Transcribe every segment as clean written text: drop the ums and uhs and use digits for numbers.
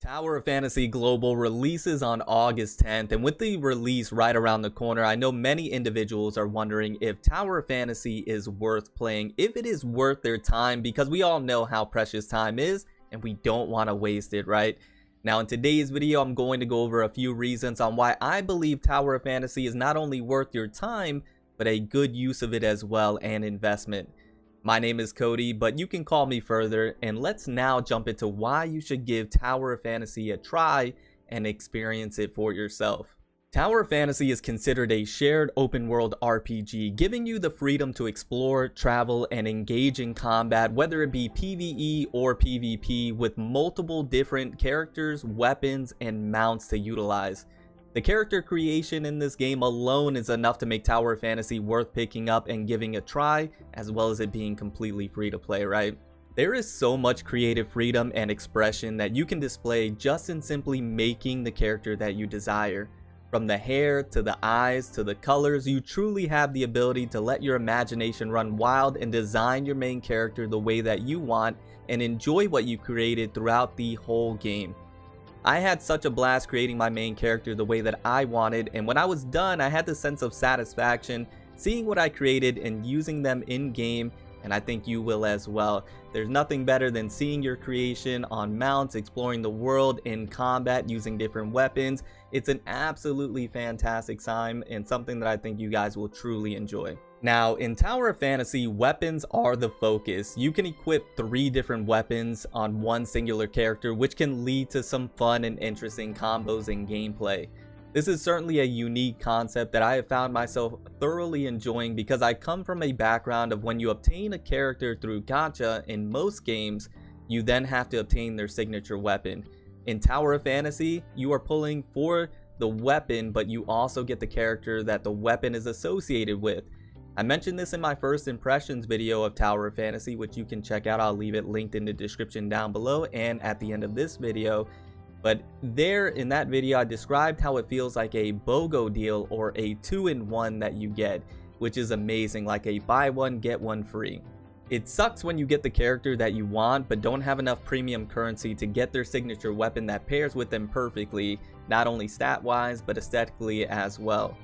Tower of Fantasy Global releases on August 10th, and with the release right around the corner, I know many individuals are wondering if Tower of Fantasy is worth playing, if it is worth their time, because we all know how precious time is, and we don't want to waste it, right? Now, in today's video, I'm going to go over a few reasons on why I believe Tower of Fantasy is not only worth your time, but a good use of it as well and investment. My name is Cody, but you can call me Further, and let's now jump into why you should give Tower of Fantasy a try and experience it for yourself. Tower of Fantasy is considered a shared open world RPG, giving you the freedom to explore, travel, and engage in combat, whether it be PvE or PvP, with multiple different characters, weapons, and mounts to utilize. The character creation in this game alone is enough to make Tower of Fantasy worth picking up and giving a try, as well as it being completely free to play, right? There is so much creative freedom and expression that you can display just in simply making the character that you desire. From the hair to the eyes to the colors, you truly have the ability to let your imagination run wild and design your main character the way that you want and enjoy what you created throughout the whole game. I had such a blast creating my main character the way that I wanted, and when I was done, I had the sense of satisfaction seeing what I created and using them in game, and I think you will as well. There's nothing better than seeing your creation on mounts, exploring the world in combat using different weapons. It's an absolutely fantastic time and something that I think you guys will truly enjoy. Now, in Tower of Fantasy, weapons are the focus. You can equip 3 different weapons on one singular character, which can lead to some fun and interesting combos and gameplay. This is certainly a unique concept that I have found myself thoroughly enjoying, because I come from a background of when you obtain a character through gacha in most games, you then have to obtain their signature weapon. In Tower of Fantasy, you are pulling for the weapon, but you also get the character that the weapon is associated with. I mentioned this in my first impressions video of Tower of Fantasy, which you can check out. I'll leave it linked in the description down below and at the end of this video. But there in that video, I described how it feels like a BOGO deal, or a 2-in-1 that you get, which is amazing, like a buy one get one free. It sucks when you get the character that you want but don't have enough premium currency to get their signature weapon that pairs with them perfectly, not only stat wise but aesthetically as well.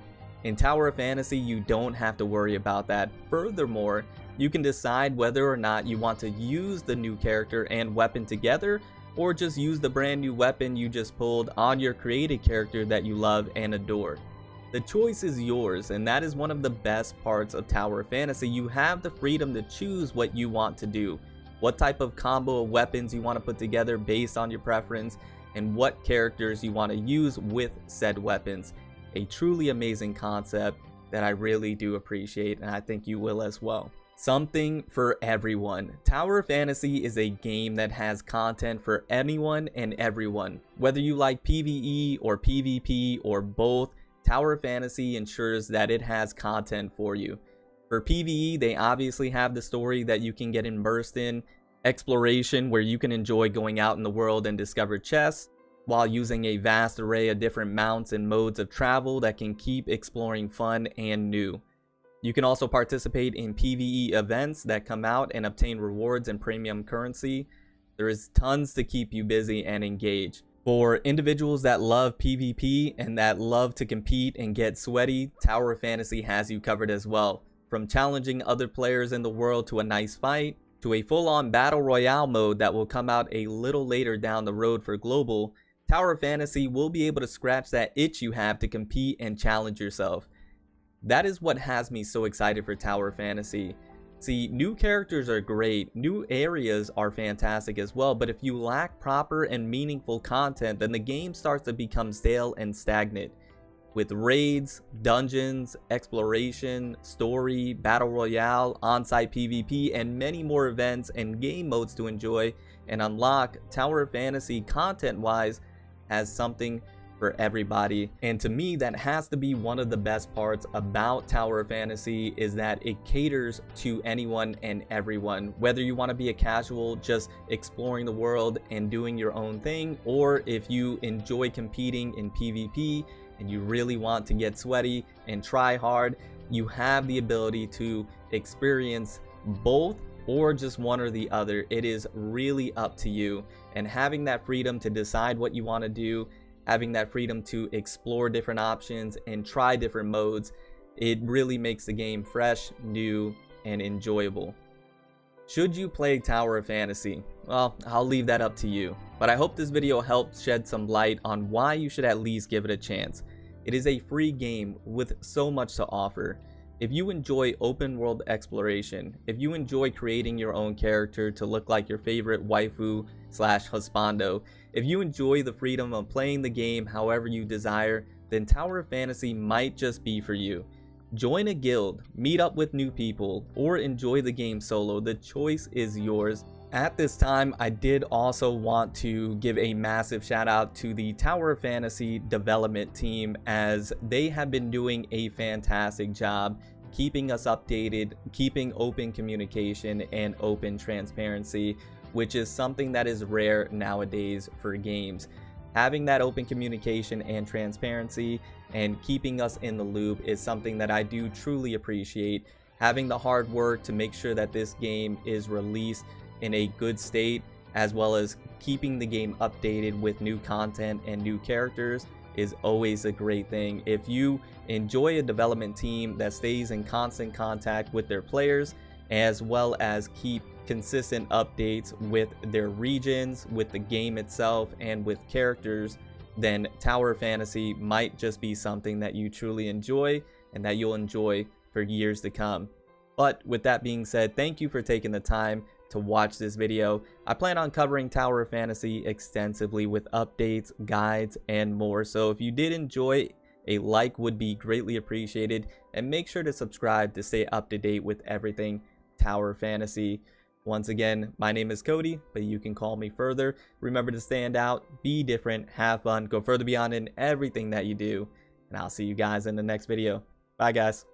In Tower of Fantasy, you don't have to worry about that. Furthermore, you can decide whether or not you want to use the new character and weapon together, or just use the brand new weapon you just pulled on your created character that you love and adore. The choice is yours, and that is one of the best parts of Tower of Fantasy. You have the freedom to choose what you want to do, what type of combo of weapons you want to put together based on your preference, and what characters you want to use with said weapons. A truly amazing concept that I really do appreciate, and I think you will as well. Something for everyone. Tower of Fantasy is a game that has content for anyone and everyone. Whether you like PvE or PvP or both, Tower of Fantasy ensures that it has content for you. For PvE, they obviously have the story that you can get immersed in, exploration where you can enjoy going out in the world and discover chests, while using a vast array of different mounts and modes of travel that can keep exploring fun and new. You can also participate in PvE events that come out and obtain rewards and premium currency. There is tons to keep you busy and engaged. For individuals that love PvP and that love to compete and get sweaty, Tower of Fantasy has you covered as well. From challenging other players in the world to a nice fight, to a full-on battle royale mode that will come out a little later down the road for global, Tower of Fantasy will be able to scratch that itch you have to compete and challenge yourself. That is what has me so excited for Tower of Fantasy. See, new characters are great, new areas are fantastic as well, but if you lack proper and meaningful content, then the game starts to become stale and stagnant. With raids, dungeons, exploration, story, battle royale, on-site PvP, and many more events and game modes to enjoy and unlock, Tower of Fantasy content-wise has something for everybody. And to me, that has to be one of the best parts about Tower of Fantasy, is that it caters to anyone and everyone. Whether you want to be a casual just exploring the world and doing your own thing, or if you enjoy competing in PvP and you really want to get sweaty and try hard, you have the ability to experience both or just one or the other. It is really up to you, and having that freedom to decide what you want to do, having that freedom to explore different options and try different modes, it really makes the game fresh, new, and enjoyable. Should you play Tower of Fantasy? Well, I'll leave that up to you, but I hope this video helped shed some light on why you should at least give it a chance. It is a free game with so much to offer. If you enjoy open world exploration, if you enjoy creating your own character to look like your favorite waifu slash husbando, if you enjoy the freedom of playing the game however you desire, then Tower of Fantasy might just be for you. Join a guild, meet up with new people, or enjoy the game solo. The choice is yours. At this time, I did also want to give a massive shout out to the Tower of Fantasy development team, as they have been doing a fantastic job keeping us updated, keeping open communication and open transparency, which is something that is rare nowadays for games. Having that open communication and transparency and keeping us in the loop is something that I do truly appreciate. Having the hard work to make sure that this game is released in a good state, as well as keeping the game updated with new content and new characters, is always a great thing. If you enjoy a development team that stays in constant contact with their players, as well as keep consistent updates with their regions, with the game itself, and with characters, then Tower of Fantasy might just be something that you truly enjoy and that you'll enjoy for years to come. But with that being said, thank you for taking the time to watch this video. I plan on covering Tower of Fantasy extensively with updates, guides, and more. So if you did enjoy, a like would be greatly appreciated, and make sure to subscribe to stay up to date with everything Tower of Fantasy. Once again, my name is Cody, but you can call me Further. Remember to stand out, be different, have fun, go further beyond in everything that you do, and I'll see you guys in the next video. Bye guys.